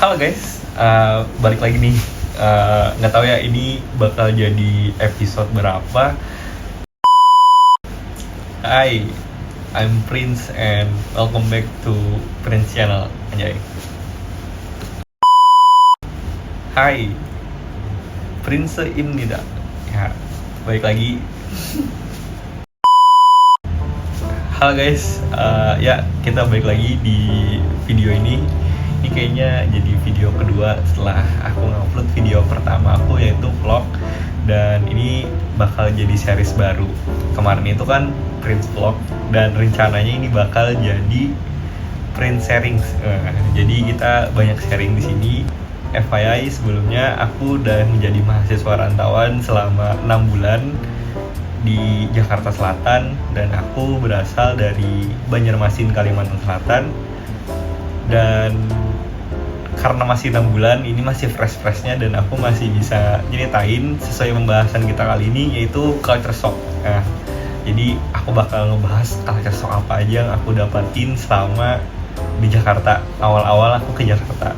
Halo guys, balik lagi nih. Nggak tahu ya ini bakal jadi episode berapa. Hai, I'm Prince and welcome back to Prince Channel. Anjay. Hai, Prince ini dah. Ya, balik lagi. Halo guys, ya kita balik lagi di video ini. Ini kayaknya jadi video kedua setelah aku ngupload video pertama aku, yaitu vlog. Dan ini bakal jadi series baru. Kemarin itu kan Prince Vlog, dan rencananya ini bakal jadi Prince Sharing. Jadi kita banyak sharing di sini. FYI, sebelumnya aku udah menjadi mahasiswa rantauan selama 6 bulan di Jakarta Selatan, dan aku berasal dari Banjarmasin, Kalimantan Selatan. Dan karena masih 6 bulan, ini masih fresh-freshnya dan aku masih bisa nyeritain sesuai pembahasan kita kali ini, yaitu culture shock. Nah, jadi aku bakal ngebahas culture shock apa aja yang aku dapatin selama di Jakarta. Awal-awal aku ke Jakarta.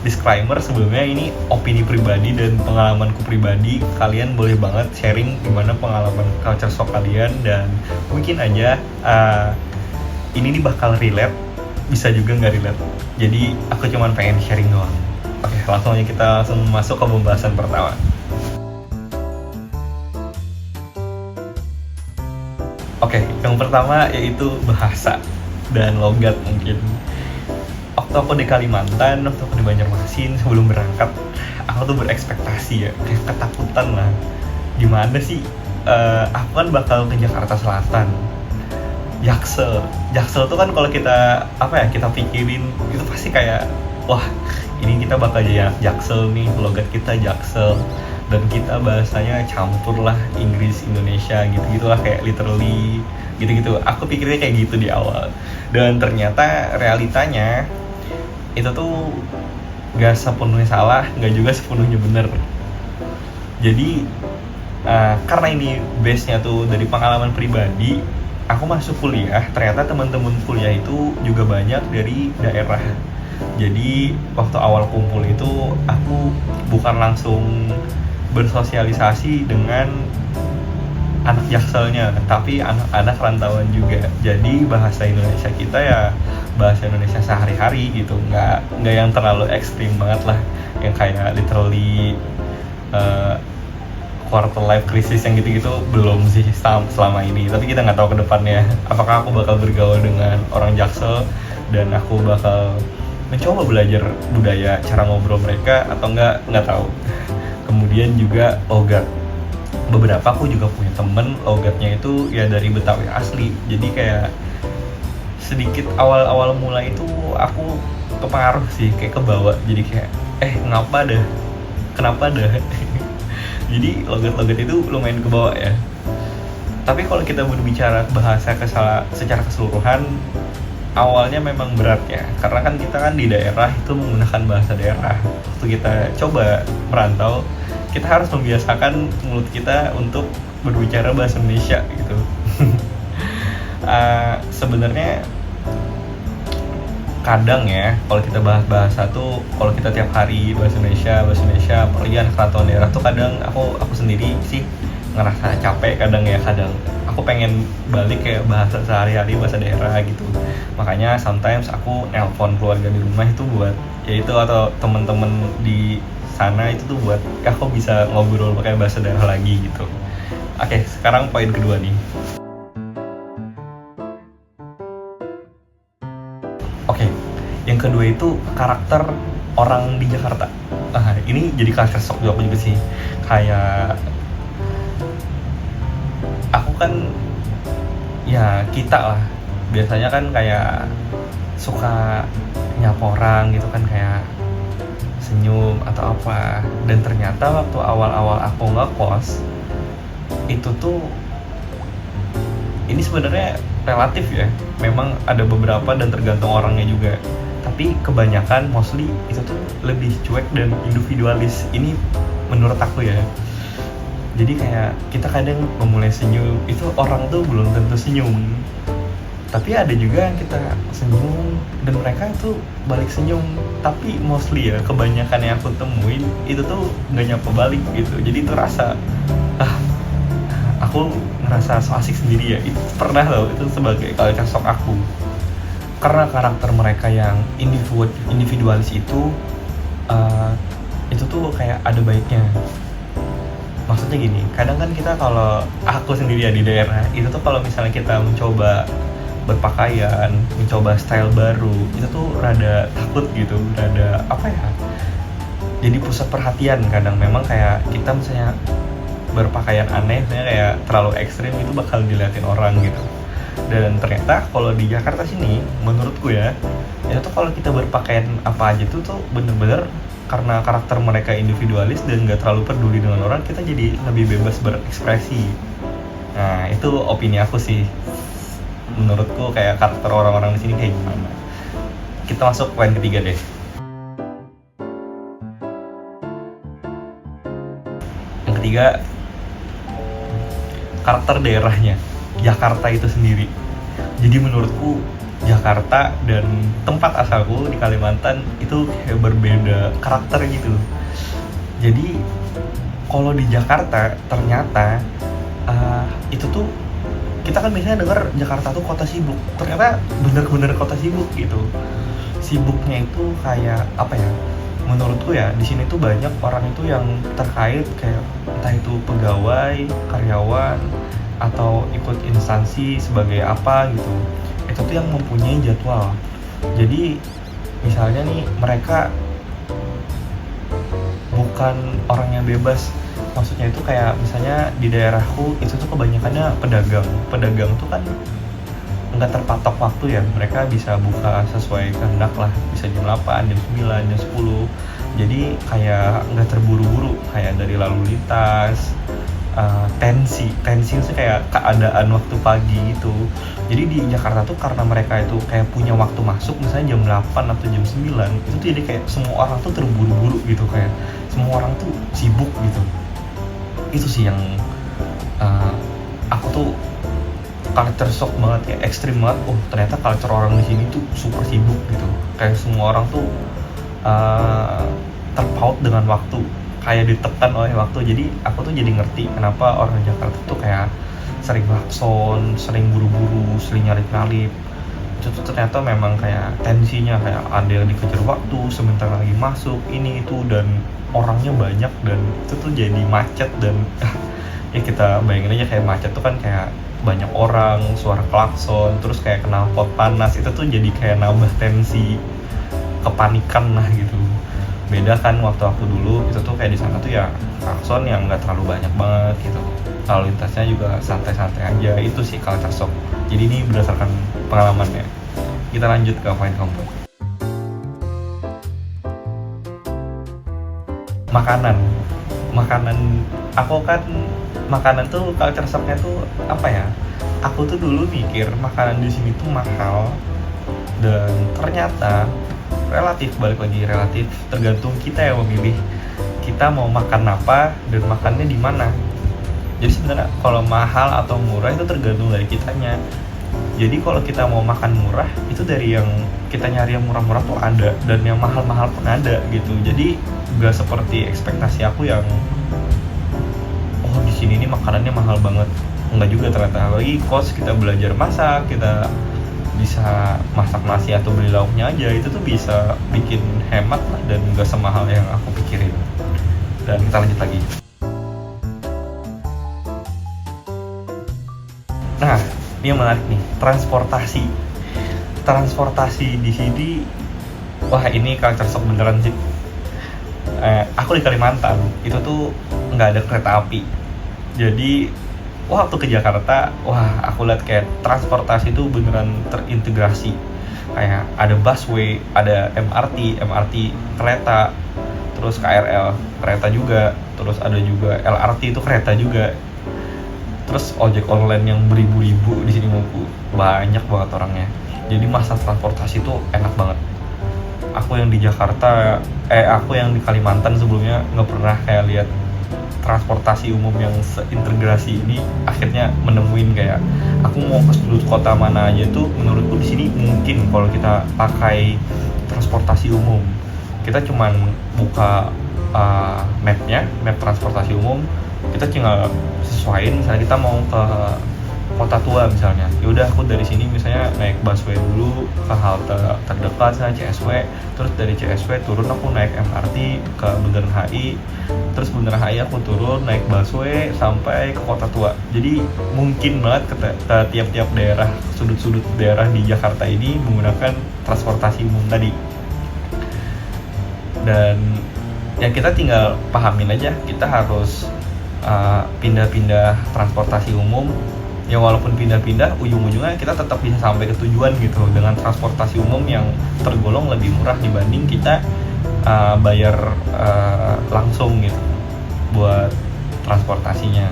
Disclaimer sebelumnya, ini opini pribadi dan pengalamanku pribadi. Kalian boleh banget sharing gimana pengalaman culture shock kalian, dan mungkin aja ini nih bakal relate, bisa juga nggak relate. Jadi aku cuman pengen sharing doang. Oke, langsung aja kita langsung masuk ke pembahasan pertama. Oke, yang pertama yaitu bahasa dan logat mungkin. Waktu aku di Kalimantan, waktu aku di Banjarmasin, sebelum berangkat, aku tuh berekspektasi ya, kayak ketakutan lah. Gimana sih, aku kan bakal ke Jakarta Selatan, Jaksel tuh kan kalau kita kita pikirin itu pasti kayak, wah ini kita bakal jadi anak Jaksel nih, logat kita Jaksel, dan kita bahasanya campur lah Inggris Indonesia gitu lah, kayak literally gitu. Aku pikirnya kayak gitu di awal, dan ternyata realitanya itu tuh gak sepenuhnya salah, gak juga sepenuhnya bener. Jadi karena ini base-nya tuh dari pengalaman pribadi, aku masuk kuliah, ternyata teman-teman kuliah itu juga banyak dari daerah. Jadi waktu awal kumpul itu aku bukan langsung bersosialisasi dengan anak Jakselnya, tapi anak-anak rantauan juga. Jadi bahasa Indonesia kita ya bahasa Indonesia sehari-hari gitu, nggak yang terlalu ekstrim banget lah, yang kayak literally quarter life crisis yang gitu-gitu belum sih selama ini. Tapi kita nggak tahu ke depannya apakah aku bakal bergaul dengan orang Jaksel dan aku bakal mencoba belajar budaya, cara ngobrol mereka atau nggak tahu. Kemudian juga logat, beberapa aku juga punya temen logatnya itu ya dari Betawi asli. Jadi kayak sedikit awal-awal mulai itu aku kepengaruh sih, kayak kebawa, jadi kayak kenapa dah jadi logat-logat itu lumayan kebawa ya. Tapi kalau kita berbicara bahasa secara keseluruhan, awalnya memang berat ya, karena kan kita kan di daerah itu menggunakan bahasa daerah. Waktu kita coba merantau, kita harus membiasakan mulut kita untuk berbicara bahasa Indonesia gitu. Sebenarnya kadang ya, kalau kita bahas bahasa tuh, kalau kita tiap hari bahasa Indonesia, apalagi anak rantauan daerah tuh, kadang aku sendiri sih ngerasa capek kadang ya. Kadang aku pengen balik kayak bahasa sehari-hari, bahasa daerah gitu. Makanya sometimes aku nelpon keluarga di rumah itu buat ya itu, atau temen-temen di sana itu tuh buat aku bisa ngobrol pakai bahasa daerah lagi gitu. Oke, sekarang poin kedua nih. Oke, yang kedua itu karakter orang di Jakarta. Ini jadi culture shock juga sih. Kayak aku kan ya, kita lah biasanya kan kayak suka nyapa orang gitu kan, kayak senyum atau apa. Dan ternyata waktu awal-awal aku ngekos itu tuh, ini sebenarnya relatif ya, memang ada beberapa dan tergantung orangnya juga, tapi kebanyakan mostly itu tuh lebih cuek dan individualis. Ini menurut aku ya. Jadi kayak kita kadang memulai senyum, itu orang tuh belum tentu senyum. Tapi ada juga yang kita senyum dan mereka itu balik senyum, tapi mostly ya kebanyakan yang aku temuin itu tuh nggak nyapa balik gitu. Jadi itu rasa aku ngerasa so asik sendiri ya. Itu pernah loh, itu sebagai culture shock aku, karena karakter mereka yang individualis itu tuh kayak ada baiknya. Maksudnya gini, kadang kan kita, kalau aku sendiri ya di daerah itu tuh, kalau misalnya kita mencoba berpakaian, mencoba style baru, itu tuh rada takut gitu, rada apa ya, jadi pusat perhatian. Kadang memang kayak kita misalnya berpakaian aneh, misalnya kayak terlalu ekstrim, itu bakal diliatin orang gitu. Dan ternyata kalau di Jakarta sini, menurutku ya, itu tuh kalau kita berpakaian apa aja tuh bener-bener, karena karakter mereka individualis dan gak terlalu peduli dengan orang, kita jadi lebih bebas berekspresi. Nah itu opini aku sih, menurutku kayak karakter orang-orang di sini kayak gimana. Kita masuk poin ketiga deh. Yang ketiga, karakter daerahnya, Jakarta itu sendiri. Jadi menurutku Jakarta dan tempat asalku di Kalimantan itu kayak berbeda karakter gitu. Jadi kalau di Jakarta ternyata itu tuh, kita kan biasanya dengar Jakarta tuh kota sibuk. Ternyata bener-bener kota sibuk gitu. Sibuknya itu kayak apa ya? Menurutku ya, di sini tuh banyak orang itu yang terkait kayak entah itu pegawai, karyawan, atau ikut instansi sebagai apa gitu. Itu tuh yang mempunyai jadwal. Jadi misalnya nih, mereka bukan orang yang bebas. Maksudnya itu kayak misalnya di daerahku itu tuh kebanyakannya pedagang tuh kan nggak terpatok waktu ya, mereka bisa buka sesuai kehendak lah, bisa jam 8, jam 9, jam 10. Jadi kayak nggak terburu-buru kayak dari lalu lintas, tensi itu kayak keadaan waktu pagi gitu. Jadi di Jakarta tuh karena mereka itu kayak punya waktu masuk misalnya jam 8 atau jam 9, itu tuh jadi kayak semua orang tuh terburu-buru gitu, kayak semua orang tuh sibuk gitu. Itu sih yang aku tuh culture shock banget, kayak ekstrim banget. Oh ternyata culture orang di sini tuh super sibuk gitu, kayak semua orang tuh terpaut dengan waktu, kayak ditekan oleh waktu. Jadi aku tuh jadi ngerti kenapa orang Jakarta tuh kayak sering klakson, sering buru-buru, sering nyalip-nyalip. Itu tuh ternyata memang kayak tensinya, kayak ada yang dikejar waktu, sebentar lagi masuk, ini itu, dan orangnya banyak, dan itu tuh jadi macet. Dan ya kita bayangin aja kayak macet tuh kan kayak banyak orang, suara klakson, terus kayak knalpot panas, itu tuh jadi kayak nambah tensi, kepanikan lah gitu. Beda kan waktu aku dulu, itu tuh kayak di sana tuh ya klakson yang nggak terlalu banyak banget gitu, lalu lintasnya juga santai-santai aja. Itu sih culture shock. Jadi ini berdasarkan pengalamannya. Kita lanjut ke poin keempat. Makanan aku kan, makanan tuh culture shocknya tuh apa ya, aku tuh dulu mikir makanan di sini tuh mahal, dan ternyata relatif, balik lagi relatif, tergantung kita yang memilih kita mau makan apa dan makannya di mana. Jadi sebenarnya kalau mahal atau murah itu tergantung dari kitanya. Jadi kalau kita mau makan murah, itu dari yang kita nyari yang murah-murah tuh ada, dan yang mahal-mahal pun ada gitu. Jadi nggak seperti ekspektasi aku yang oh di sini nih makanannya mahal banget. Enggak juga ternyata. Lagi kos kita belajar masak, kita bisa masak nasi atau beli lauknya aja, itu tuh bisa bikin hemat lah, dan nggak semahal yang aku pikirin. Dan kita lanjut lagi. Nah, ini yang menarik nih, transportasi di sini. Wah ini culture shock beneran sih. Aku di Kalimantan itu tuh nggak ada kereta api. Jadi waktu ke Jakarta, wah aku lihat kayak transportasi itu beneran terintegrasi. Kayak ada busway, ada MRT kereta, terus KRL kereta juga, terus ada juga LRT itu kereta juga. Terus ojek online yang beribu-ribu di sini mampu, banyak banget orangnya. Jadi masa transportasi itu enak banget. Aku yang di Jakarta, aku yang di Kalimantan sebelumnya nggak pernah kayak lihat transportasi umum yang seintegrasi ini akhirnya menemuin kayak aku mau ke sudut kota mana aja tuh menurutku di sini mungkin kalau kita pakai transportasi umum. Kita cuman buka map transportasi umum, kita tinggal sesuaiin misalnya kita mau ke Kota Tua misalnya, yaudah aku dari sini misalnya naik busway dulu ke halte terdekat misalnya CSW, terus dari CSW turun aku naik MRT ke Bundaran HI, terus Bundaran HI aku turun naik busway sampai ke Kota Tua. Jadi mungkin banget ke tiap-tiap daerah, sudut-sudut daerah di Jakarta ini menggunakan transportasi umum tadi. Dan ya kita tinggal pahamin aja, kita harus pindah-pindah transportasi umum. Ya walaupun pindah-pindah, ujung-ujungnya kita tetap bisa sampai ke tujuan gitu dengan transportasi umum yang tergolong lebih murah dibanding kita bayar langsung gitu buat transportasinya.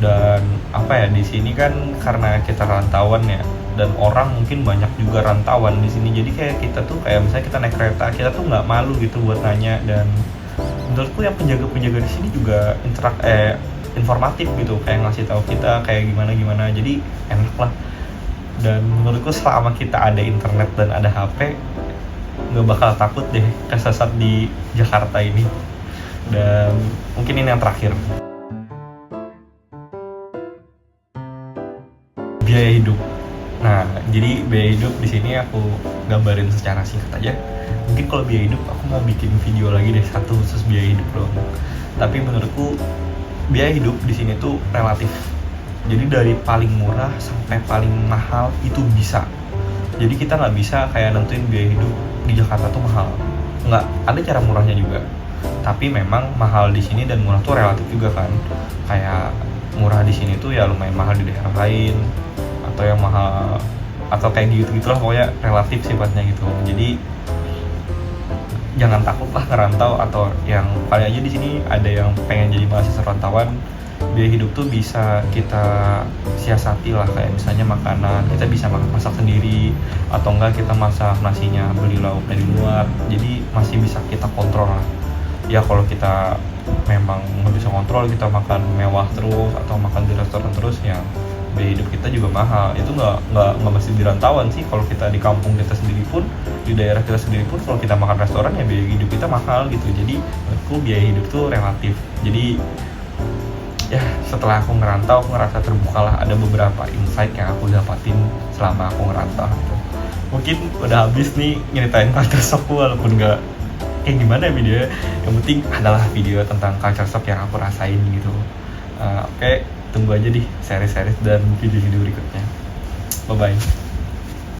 Dan apa ya, di sini kan karena kita rantauan ya, dan orang mungkin banyak juga rantauan di sini, jadi kayak kita tuh kayak misalnya kita naik kereta, kita tuh nggak malu gitu buat nanya. Dan menurutku yang penjaga-penjaga di sini juga informatif gitu, kayak ngasih tahu kita kayak gimana, jadi enak lah. Dan menurutku selama kita ada internet dan ada HP, nggak bakal takut deh kesesat di Jakarta ini. Dan mungkin ini yang terakhir, biaya hidup. Nah, jadi biaya hidup di sini aku gambarin secara singkat aja. Mungkin kalau biaya hidup aku mau bikin video lagi deh satu khusus biaya hidup doang. Tapi menurutku biaya hidup di sini tuh relatif. Jadi dari paling murah sampai paling mahal itu bisa. Jadi kita nggak bisa kayak nentuin biaya hidup di Jakarta tuh mahal. Nggak, ada cara murahnya juga. Tapi memang mahal di sini dan murah tuh relatif juga kan. Kayak murah di sini tuh ya lumayan mahal di daerah lain, atau yang mahal atau kayak gitu-gitulah, pokoknya relatif sifatnya gitu. Jadi jangan takut lah ngerantau, atau yang paling aja di sini ada yang pengen jadi mahasiswa rantauan, biaya hidup tuh bisa kita siasati lah. Kayak misalnya makanan, kita bisa masak sendiri, atau enggak kita masak nasinya beli lauk dari luar, jadi masih bisa kita kontrol lah. Ya kalau kita memang nggak bisa kontrol, kita makan mewah terus atau makan di restoran terus, ya biaya hidup kita juga mahal. Itu nggak mesti di rantauan sih, kalau kita di kampung kita sendiri pun, di daerah kita sendiri pun, kalau kita makan restoran ya biaya hidup kita mahal gitu. Jadi menurutku biaya hidup tuh relatif. Jadi ya setelah aku ngerantau, aku ngerasa terbukalah, ada beberapa insight yang aku dapatin selama aku ngerantau gitu. Mungkin udah habis nih nyeritain culture shock, walaupun nggak kayak gimana ya videonya, yang penting adalah video tentang culture shock yang aku rasain gitu. Oke, tunggu aja di seri-seri dan video-video berikutnya. Bye bye.